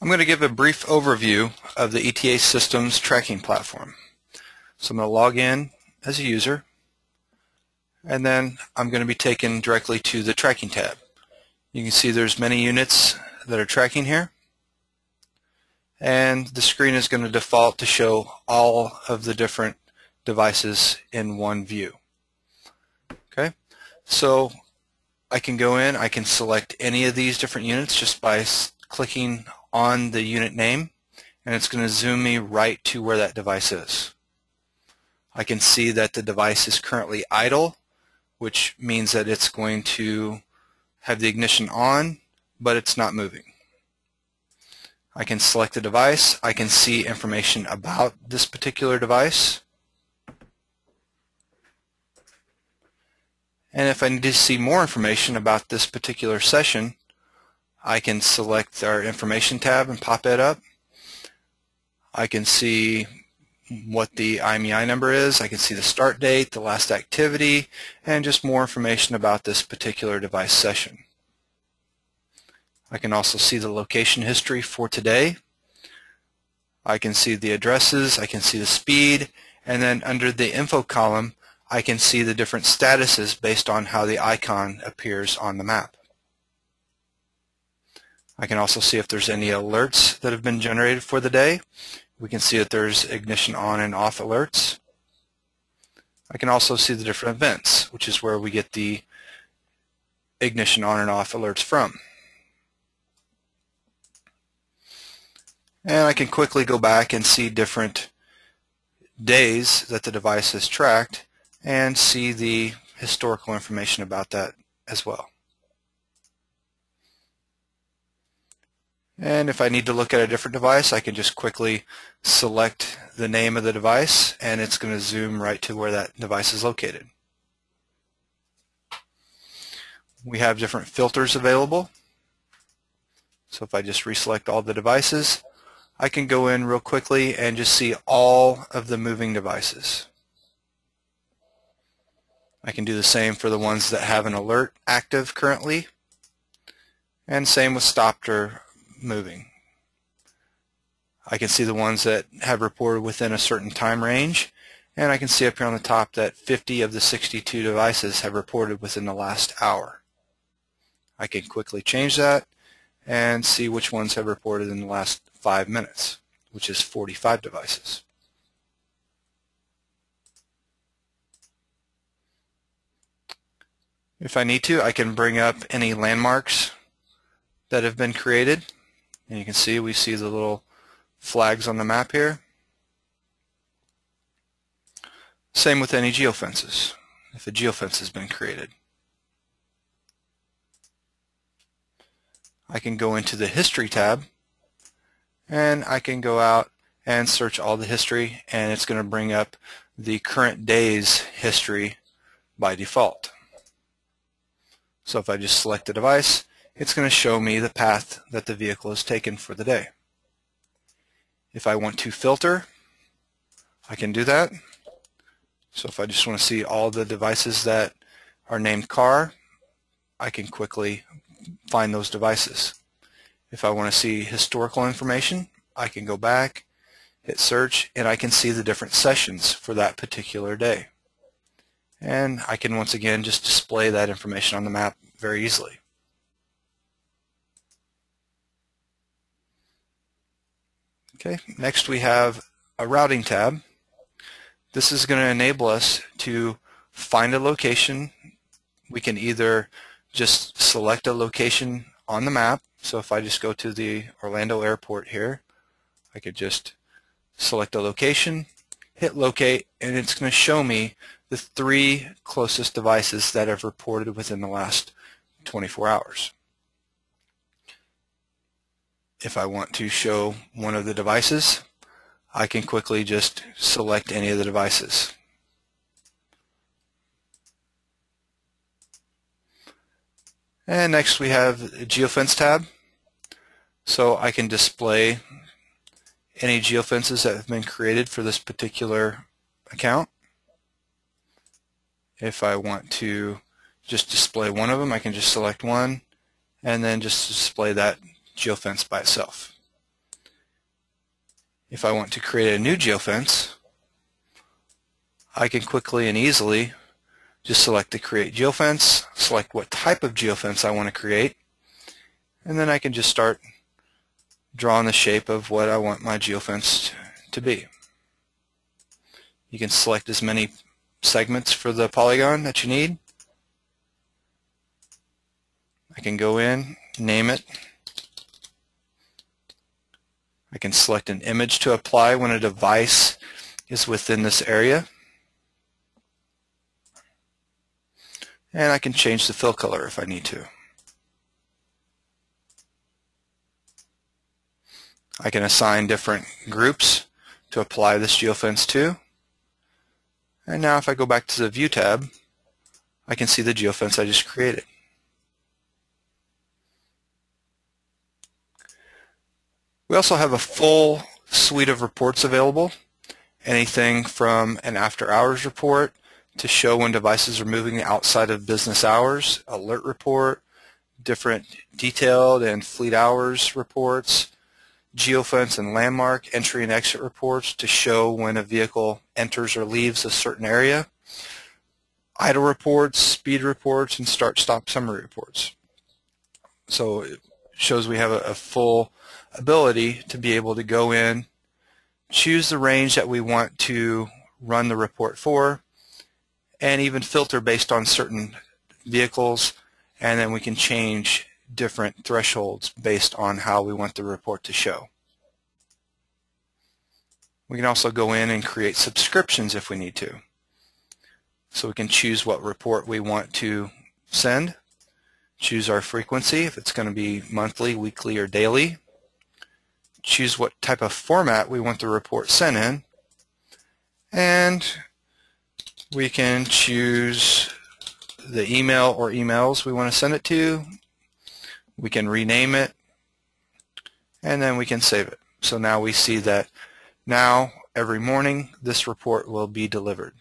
I'm going to give a brief overview of the ETA systems tracking platform. So I'm going to log in as a user, and then I'm going to be taken directly to the tracking tab. You can see there's many units that are tracking here, and the screen is going to default to show all of the different devices in one view. Okay, so I can go in, I can select any of these different units just by clicking on the unit name, and it's going to zoom me right to where that device is. I can see that the device is currently idle, which means that it's going to have the ignition on, but it's not moving. I can select the device, I can see information about this particular device, and if I need to see more information about this particular session, I can select our information tab and pop it up. I can see what the IMEI number is, I can see the start date, the last activity, and just more information about this particular device session. I can also see the location history for today. I can see the addresses, I can see the speed, and then under the info column I can see the different statuses based on how the icon appears on the map. I can also see if there's any alerts that have been generated for the day. We can see that there's ignition on and off alerts. I can also see the different events, which is where we get the ignition on and off alerts from. And I can quickly go back and see different days that the device has tracked and see the historical information about that as well. And if I need to look at a different device, I can just quickly select the name of the device, and it's going to zoom right to where that device is located. We have different filters available. So if I just reselect all the devices, I can go in real quickly and just see all of the moving devices. I can do the same for the ones that have an alert active currently, and same with stopped or moving. I can see the ones that have reported within a certain time range, and I can see up here on the top that 50 of the 62 devices have reported within the last hour. I can quickly change that and see which ones have reported in the last 5 minutes, which is 45 devices. If I need to, I can bring up any landmarks that have been created. And you can see, we see the little flags on the map here. Same with any geofences, if a geofence has been created. I can go into the History tab, and I can go out and search all the history, and it's going to bring up the current day's history by default. So if I just select the device, it's going to show me the path that the vehicle has taken for the day. If I want to filter, I can do that. So if I just want to see all the devices that are named car, I can quickly find those devices. If I want to see historical information, I can go back, hit search, and I can see the different sessions for that particular day. And I can once again just display that information on the map very easily. Okay, next we have a routing tab. This is going to enable us to find a location. We can either just select a location on the map. So if I just go to the Orlando airport here, I could just select a location, hit locate, and it's going to show me the 3 closest devices that have reported within the last 24 hours. If I want to show one of the devices, I can quickly just select any of the devices. And next we have a geofence tab. So I can display any geofences that have been created for this particular account. If I want to just display one of them, I can just select one and then just display that geofence by itself. If I want to create a new geofence, I can quickly and easily just select the Create Geofence, select what type of geofence I want to create, and then I can just start drawing the shape of what I want my geofence to be. You can select as many segments for the polygon that you need. I can go in, name it. I can select an image to apply when a device is within this area. And I can change the fill color if I need to. I can assign different groups to apply this geofence to. And now if I go back to the View tab, I can see the geofence I just created. We also have a full suite of reports available. Anything from an after-hours report to show when devices are moving outside of business hours, alert report, different detailed and fleet hours reports, geofence and landmark entry and exit reports to show when a vehicle enters or leaves a certain area, idle reports, speed reports, and start-stop summary reports. So it shows we have a full ability to be able to go in, choose the range that we want to run the report for, and even filter based on certain vehicles, and then we can change different thresholds based on how we want the report to show. We can also go in and create subscriptions if we need to. So we can choose what report we want to send, choose our frequency, if it's going to be monthly, weekly, or daily, choose what type of format we want the report sent in, and we can choose the email or emails we want to send it to. We can rename it, and then we can save it. So now we see that now every morning this report will be delivered.